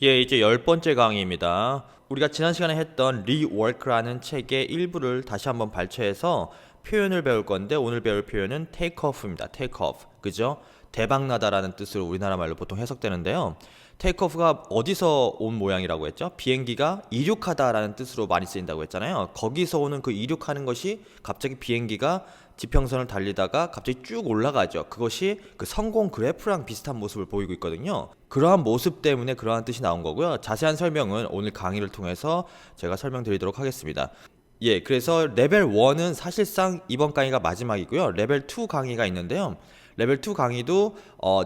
예, 이제 10번째 강의입니다. 우리가 지난 시간에 했던 rework라는 책의 일부를 다시 한번 발췌해서 표현을 배울 건데 오늘 배울 표현은 take off입니다. take off. 그죠? 대박나다라는 뜻으로 우리나라 말로 보통 해석되는데요. take off가 어디서 온 모양이라고 했죠? 비행기가 이륙하다라는 뜻으로 많이 쓰인다고 했잖아요. 거기서 오는 그 이륙하는 것이 갑자기 비행기가 지평선을 달리다가 갑자기 쭉 올라가죠. 그것이 그 성공 그래프랑 비슷한 모습을 보이고 있거든요. 그러한 모습 때문에 그러한 뜻이 나온 거고요. 자세한 설명은 오늘 강의를 통해서 제가 설명드리도록 하겠습니다. 예, 그래서 레벨 1은 사실상 이번 강의가 마지막이고요. 레벨 2 강의가 있는데요. 레벨 2 강의도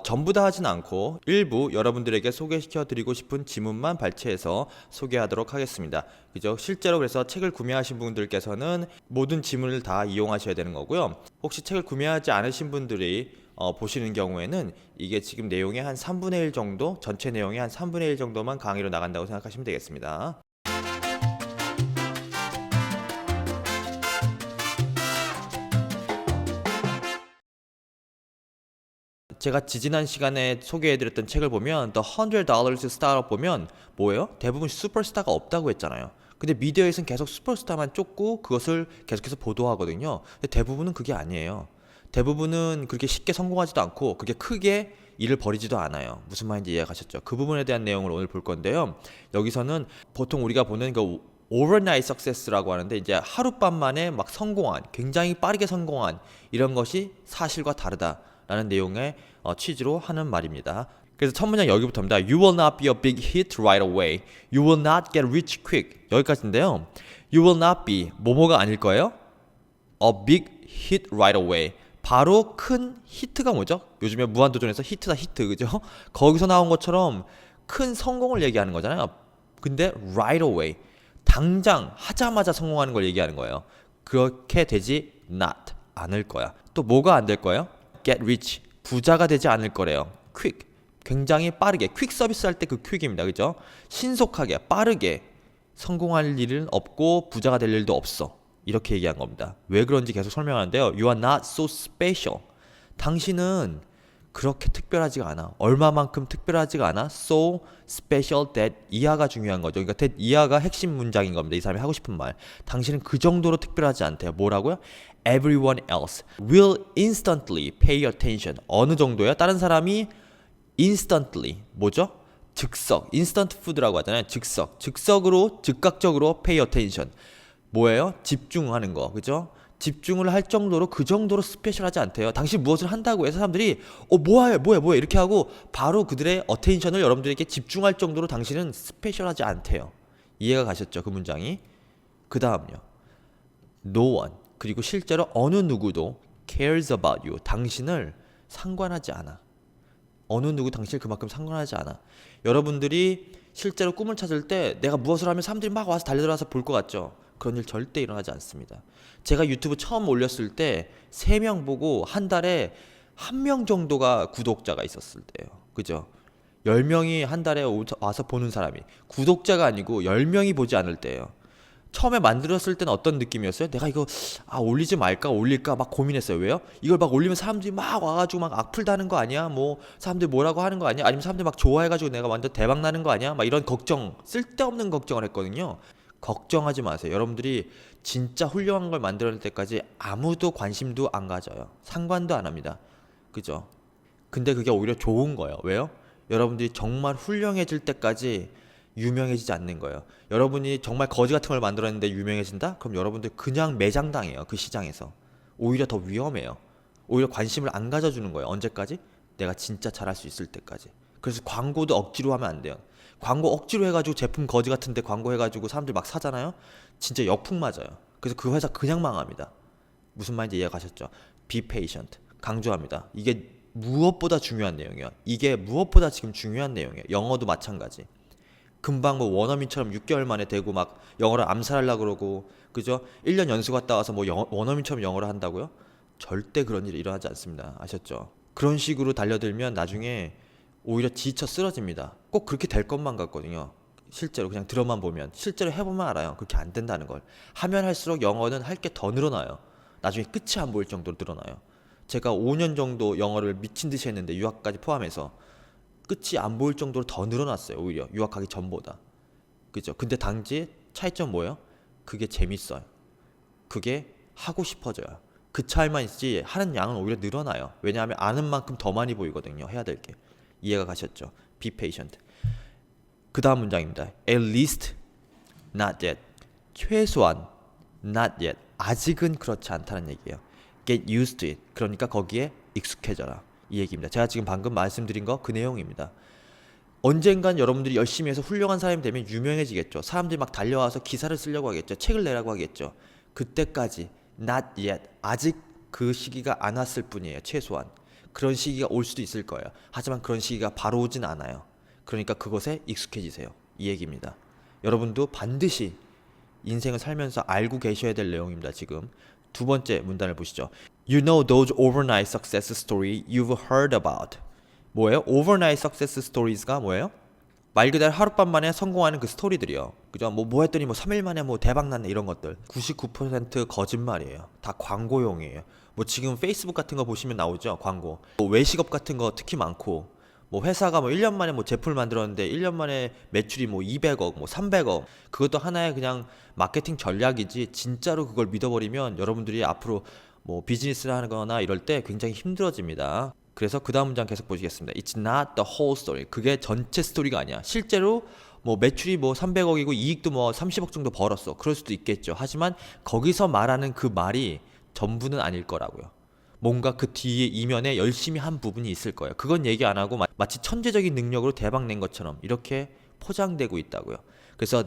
전부 다 하진 않고 일부 여러분들에게 소개시켜 드리고 싶은 지문만 발췌해서 소개하도록 하겠습니다. 그죠? 실제로 그래서 책을 구매하신 분들께서는 모든 지문을 다 이용하셔야 되는 거고요. 혹시 책을 구매하지 않으신 분들이 보시는 경우에는 이게 지금 내용의 한 3분의 1 정도, 전체 내용의 한 3분의 1 정도만 강의로 나간다고 생각하시면 되겠습니다. 제가 지지난 시간에 소개해드렸던 책을 보면 The $100 Startup 보면 뭐예요? 대부분 슈퍼스타가 없다고 했잖아요. 근데 미디어에서는 계속 슈퍼스타만 쫓고 그것을 계속해서 보도하거든요. 근데 대부분은 그게 아니에요. 대부분은 그렇게 쉽게 성공하지도 않고 그렇게 크게 일을 벌이지도 않아요. 무슨 말인지 이해가셨죠? 그 부분에 대한 내용을 오늘 볼 건데요. 여기서는 보통 우리가 보는 그 overnight success라고 하는데 이제 하룻밤 만에 막 성공한, 굉장히 빠르게 성공한 이런 것이 사실과 다르다라는 내용의 취지로 하는 말입니다. 그래서 첫 문장 여기부터입니다. You will not be a big hit right away. You will not get rich quick. 여기까지인데요. You will not be 뭐뭐가 아닐 거예요? A big hit right away. 바로 큰 히트가 뭐죠? 요즘에 무한도전에서 히트다 히트, 그죠? 거기서 나온 것처럼 큰 성공을 얘기하는 거잖아요. 근데 right away. 당장 하자마자 성공하는 걸 얘기하는 거예요. 그렇게 되지 not 않을 거야. 또 뭐가 안 될 거예요? Get rich. 부자가 되지 않을 거래요. quick. 굉장히 빠르게. 퀵 서비스 할 때 그 퀵입니다. 그죠? 신속하게, 빠르게 성공할 일은 없고 부자가 될 일도 없어. 이렇게 얘기한 겁니다. 왜 그런지 계속 설명하는데요. You are not so special. 당신은 그렇게 특별하지가 않아. 얼마만큼 특별하지가 않아. So special that 이하가 중요한 거죠. 그러니까 that 이하가 핵심 문장인 겁니다. 이 사람이 하고 싶은 말. 당신은 그 정도로 특별하지 않대요. 뭐라고요? Everyone else will instantly pay attention. 어느 정도요? 다른 사람이 instantly 뭐죠? 즉석, instant food라고 하잖아요. 즉석, 즉석으로, 즉각적으로 pay attention. 뭐예요? 집중하는 거, 그죠? 집중을 할 정도로 그 정도로 스페셜하지 않대요. 당신 무엇을 한다고 해서 사람들이 뭐야 이렇게 하고 바로 그들의 어텐션을 여러분들에게 집중할 정도로 당신은 스페셜하지 않대요. 이해가 가셨죠? 그 문장이. 그 다음요. No one. 그리고 실제로 어느 누구도 cares about you. 당신을 상관하지 않아. 어느 누구 당신을 그만큼 상관하지 않아. 여러분들이 실제로 꿈을 찾을 때 내가 무엇을 하면 사람들이 막 와서 달려들어와서 볼 것 같죠? 그런 일 절대 일어나지 않습니다. 제가 유튜브 처음 올렸을 때 3명 보고 한 달에 1명 정도가 구독자가 있었을 때예요. 그죠? 10명이 한 달에 와서 보는 사람이 구독자가 아니고 10명이 보지 않을 때예요. 처음에 만들었을 때는 어떤 느낌이었어요? 내가 이거 올리지 말까 올릴까 막 고민했어요. 왜요? 이걸 막 올리면 사람들이 막 와가지고 막 악플 다는 거 아니야? 뭐 사람들이 뭐라고 하는 거 아니야? 아니면 사람들이 막 좋아해가지고 내가 완전 대박 나는 거 아니야? 막 이런 걱정, 쓸데없는 걱정을 했거든요. 걱정하지 마세요. 여러분들이 진짜 훌륭한 걸 만들어낼 때까지 아무도 관심도 안 가져요. 상관도 안 합니다. 그죠? 근데 그게 오히려 좋은 거예요. 왜요? 여러분들이 정말 훌륭해질 때까지 유명해지지 않는 거예요. 여러분이 정말 거지 같은 걸 만들었는데 유명해진다? 그럼 여러분들 그냥 매장당해요. 그 시장에서. 오히려 더 위험해요. 오히려 관심을 안 가져주는 거예요. 언제까지? 내가 진짜 잘할 수 있을 때까지. 그래서 광고도 억지로 하면 안 돼요. 광고 억지로 해가지고 제품 거지 같은데 광고 해가지고 사람들 막 사잖아요. 진짜 역풍 맞아요. 그래서 그 회사 그냥 망합니다. 무슨 말인지 이해 가셨죠? Be patient. 강조합니다. 이게 무엇보다 중요한 내용이에요. 이게 무엇보다 지금 중요한 내용이에요. 영어도 마찬가지. 금방 뭐 원어민처럼 6개월 만에 되고 막 영어를 암살하려고 그러고, 그죠? 1년 연수 갔다 와서 뭐 원어민처럼 영어를 한다고요? 절대 그런 일이 일어나지 않습니다. 아셨죠? 그런 식으로 달려들면 나중에 오히려 지쳐 쓰러집니다. 꼭 그렇게 될 것만 같거든요. 실제로 그냥 들어만 보면, 실제로 해보면 알아요. 그렇게 안 된다는 걸. 하면 할수록 영어는 할 게 더 늘어나요. 나중에 끝이 안 보일 정도로 늘어나요. 제가 5년 정도 영어를 미친 듯이 했는데, 유학까지 포함해서 끝이 안 보일 정도로 더 늘어났어요. 오히려 유학하기 전보다. 그죠? 근데 단지 차이점 뭐예요? 그게 재밌어요. 그게 하고 싶어져요. 그 차이만 있지 하는 양은 오히려 늘어나요. 왜냐하면 아는 만큼 더 많이 보이거든요. 해야 될 게. 이해가 가셨죠? Be patient. 그 다음 문장입니다. At least, not yet. 최소한, not yet. 아직은 그렇지 않다는 얘기예요. Get used to it. 그러니까 거기에 익숙해져라. 이 얘기입니다. 제가 지금 방금 말씀드린 거 그 내용입니다. 언젠간 여러분들이 열심히 해서 훌륭한 사람이 되면 유명해지겠죠. 사람들이 막 달려와서 기사를 쓰려고 하겠죠. 책을 내라고 하겠죠. 그때까지 not yet. 아직 그 시기가 안 왔을 뿐이에요. 최소한. 그런 시기가 올 수도 있을 거예요. 하지만 그런 시기가 바로 오진 않아요. 그러니까 그것에 익숙해지세요. 이 얘기입니다. 여러분도 반드시 인생을 살면서 알고 계셔야 될 내용입니다. 지금 두 번째 문단을 보시죠. You know those overnight success story you've heard about. 뭐예요? overnight success stories가 뭐예요? 말 그대로 하룻밤 만에 성공하는 그 스토리들이요. 그죠? 뭐 했더니 뭐 3일 만에 뭐 대박 났네 이런 것들. 99% 거짓말이에요. 다 광고용이에요. 뭐 지금 페이스북 같은 거 보시면 나오죠. 광고. 뭐 외식업 같은 거 특히 많고. 뭐 회사가 뭐 1년 만에 뭐 제품을 만들었는데 1년 만에 매출이 뭐 200억, 뭐 300억. 그것도 하나의 그냥 마케팅 전략이지 진짜로 그걸 믿어버리면 여러분들이 앞으로 뭐 비즈니스를 하는 거나 이럴 때 굉장히 힘들어집니다. 그래서 그 다음 문장 계속 보시겠습니다. It's not the whole story. 그게 전체 스토리가 아니야. 실제로 뭐 매출이 뭐 300억이고 이익도 뭐 30억 정도 벌었어. 그럴 수도 있겠죠. 하지만 거기서 말하는 그 말이 전부는 아닐 거라고요. 뭔가 그 뒤에 이면에 열심히 한 부분이 있을 거예요. 그건 얘기 안 하고 마치 천재적인 능력으로 대박 낸 것처럼 이렇게 포장되고 있다고요. 그래서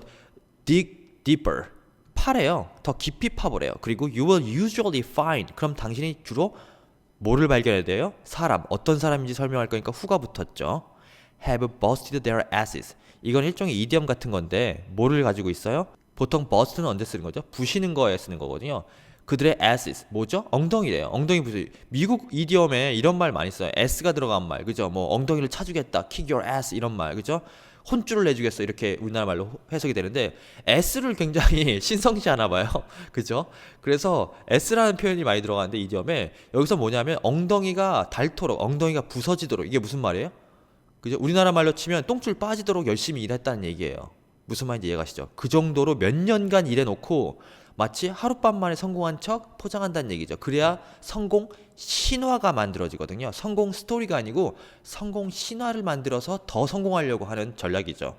dig deeper. 파래요. 더 깊이 파보래요. 그리고 you will usually find. 그럼 당신이 주로 뭐를 발견해야 돼요? 사람. 어떤 사람인지 설명할 거니까 후가 붙었죠. have busted their asses. 이건 일종의 이디엄 같은 건데 뭐를 가지고 있어요? 보통 bust는 언제 쓰는 거죠? 부시는 거에 쓰는 거거든요. 그들의 asses 뭐죠? 엉덩이래요. 엉덩이 부수. 미국 이디엄에 이런 말 많이 써요. s가 들어간 말, 그죠? 뭐 엉덩이를 차주겠다, kick your ass 이런 말, 그죠? 혼쭐을 내주겠어 이렇게 우리나라 말로 해석이 되는데 s를 굉장히 신성시하나 봐요. 그죠? 그래서 s라는 표현이 많이 들어가는데 이디엄에 여기서 뭐냐면 엉덩이가 닳도록, 엉덩이가 부서지도록. 이게 무슨 말이에요? 그죠? 우리나라 말로 치면 똥줄 빠지도록 열심히 일했다는 얘기예요. 무슨 말인지 이해가시죠? 그 정도로 몇 년간 일해놓고 마치 하룻밤 만에 성공한 척 포장한다는 얘기죠. 그래야 성공 신화가 만들어지거든요. 성공 스토리가 아니고 성공 신화를 만들어서 더 성공하려고 하는 전략이죠.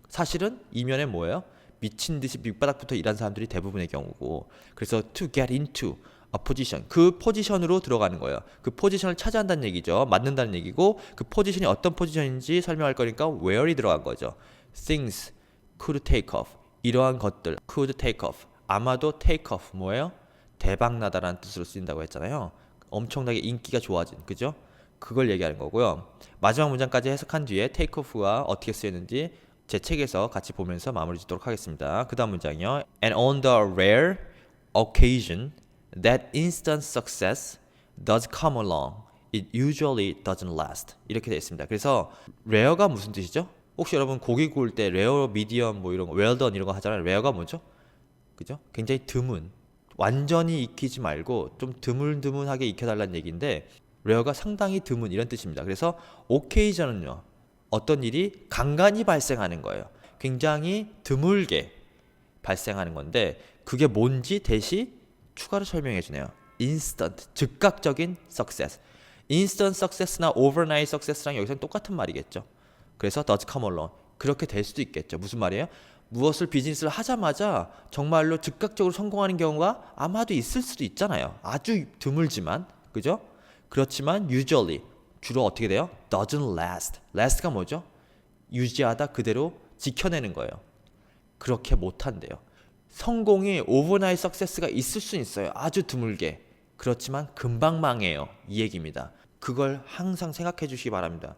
사실은 이면에 뭐예요? 미친 듯이 밑바닥부터 일한 사람들이 대부분의 경우고. 그래서 to get into a position. 그 포지션으로 들어가는 거예요. 그 포지션을 차지한다는 얘기죠. 맡는다는 얘기고 그 포지션이 어떤 포지션인지 설명할 거니까 where이 들어간 거죠. Things could take off. 이러한 것들 could take off. 아마도 take off 뭐예요? 대박나다라는 뜻으로 쓰인다고 했잖아요. 엄청나게 인기가 좋아진, 그죠? 그걸 얘기하는 거고요. 마지막 문장까지 해석한 뒤에 take off가 어떻게 쓰였는지 제 책에서 같이 보면서 마무리 짓도록 하겠습니다. 그 다음 문장이요. And on the rare occasion that instant success does come along, it usually doesn't last. 이렇게 되어 있습니다. 그래서 rare가 무슨 뜻이죠? 혹시 여러분 고기 구울 때 rare, medium 뭐 이런 거, well done 이런 거 하잖아요. rare가 뭐죠? 그죠? 굉장히 드문. 완전히 익히지 말고 좀 드물드물하게 익혀달라는 얘기인데 rare가 상당히 드문 이런 뜻입니다. 그래서 occasion은요. 어떤 일이 간간히 발생하는 거예요. 굉장히 드물게 발생하는 건데 그게 뭔지 대시 추가로 설명해 주네요. instant, 즉각적인 success. instant success나 overnight success랑 여기서는 똑같은 말이겠죠. 그래서 does come along. 그렇게 될 수도 있겠죠. 무슨 말이에요? 무엇을 비즈니스를 하자마자 정말로 즉각적으로 성공하는 경우가 아마도 있을 수도 있잖아요. 아주 드물지만, 그죠? 그렇지만 usually 주로 어떻게 돼요? doesn't last. last가 뭐죠? 유지하다 그대로 지켜내는 거예요. 그렇게 못한대요. 성공이 overnight success가 있을 수는 있어요. 아주 드물게. 그렇지만 금방 망해요. 이 얘기입니다. 그걸 항상 생각해 주시기 바랍니다.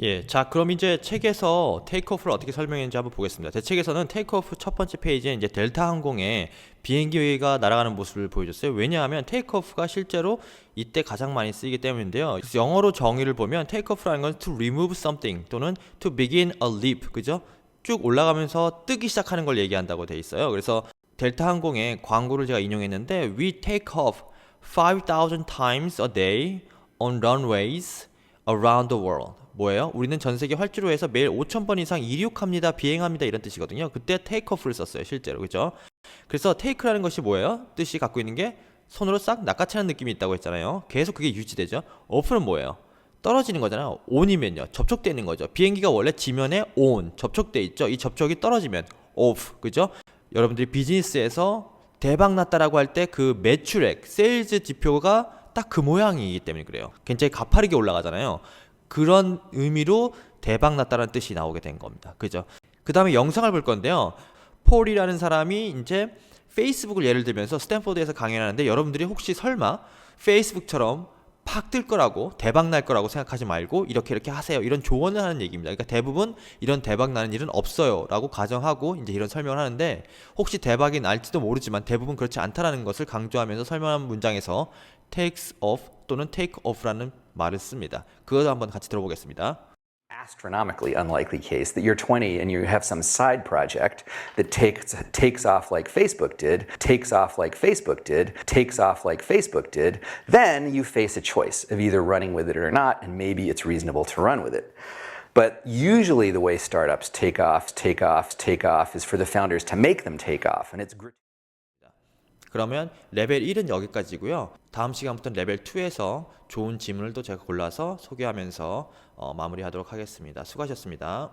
예, 자 그럼 이제 책에서 테이크오프를 어떻게 설명했는지 한번 보겠습니다. 제 책에서는 테이크오프 첫 번째 페이지에 이제 델타 항공의 비행기가 날아가는 모습을 보여줬어요. 왜냐하면 테이크오프가 실제로 이때 가장 많이 쓰이기 때문인데요. 영어로 정의를 보면 테이크오프라는 건 to remove something 또는 to begin a leap, 그죠? 쭉 올라가면서 뜨기 시작하는 걸 얘기한다고 돼 있어요. 그래서 델타 항공의 광고를 제가 인용했는데 We take off 5,000 times a day on runways around the world. 뭐예요? 우리는 전 세계 활주로에서 매일 5,000번 이상 이륙합니다, 비행합니다 이런 뜻이거든요. 그때 take off를 썼어요, 실제로. 그죠? 그래서 take라는 것이 뭐예요? 뜻이 갖고 있는 게 손으로 싹 낚아채는 느낌이 있다고 했잖아요. 계속 그게 유지되죠. off는 뭐예요? 떨어지는 거잖아요. on이면요, 접촉되어 있는 거죠. 비행기가 원래 지면에 on, 접촉돼 있죠. 이 접촉이 떨어지면 off, 그죠? 여러분들이 비즈니스에서 대박 났다라고 할 때 그 매출액, 세일즈 지표가 딱 그 모양이기 때문에 그래요. 굉장히 가파르게 올라가잖아요. 그런 의미로 대박 났다는 뜻이 나오게 된 겁니다. 그죠? 그 다음에 영상을 볼 건데요. 폴이라는 사람이 이제 페이스북을 예를 들면서 스탠포드에서 강연하는데, 여러분들이 혹시 설마 페이스북처럼 팍 뜰 거라고, 대박 날 거라고 생각하지 말고 이렇게 하세요, 이런 조언을 하는 얘기입니다. 그러니까 대부분 이런 대박 나는 일은 없어요 라고 가정하고 이제 이런 설명을 하는데, 혹시 대박이 날지도 모르지만 대부분 그렇지 않다라는 것을 강조하면서 설명한 문장에서 takes off 또는 take off라는 말을 씁니다. 그거 한번 같이 들어보겠습니다. Astronomically unlikely case that you're 20 and you have some side project that takes off like Facebook did, takes off like Facebook did, takes off like Facebook did, then you face a choice of either running with it or not, and maybe it's reasonable to run with it. But usually the way startups take off is for the founders to make them take off, and it's 그러면 레벨 1은 여기까지고요. 다음 시간부터는 레벨 2에서 좋은 질문을 또 제가 골라서 소개하면서 마무리하도록 하겠습니다. 수고하셨습니다.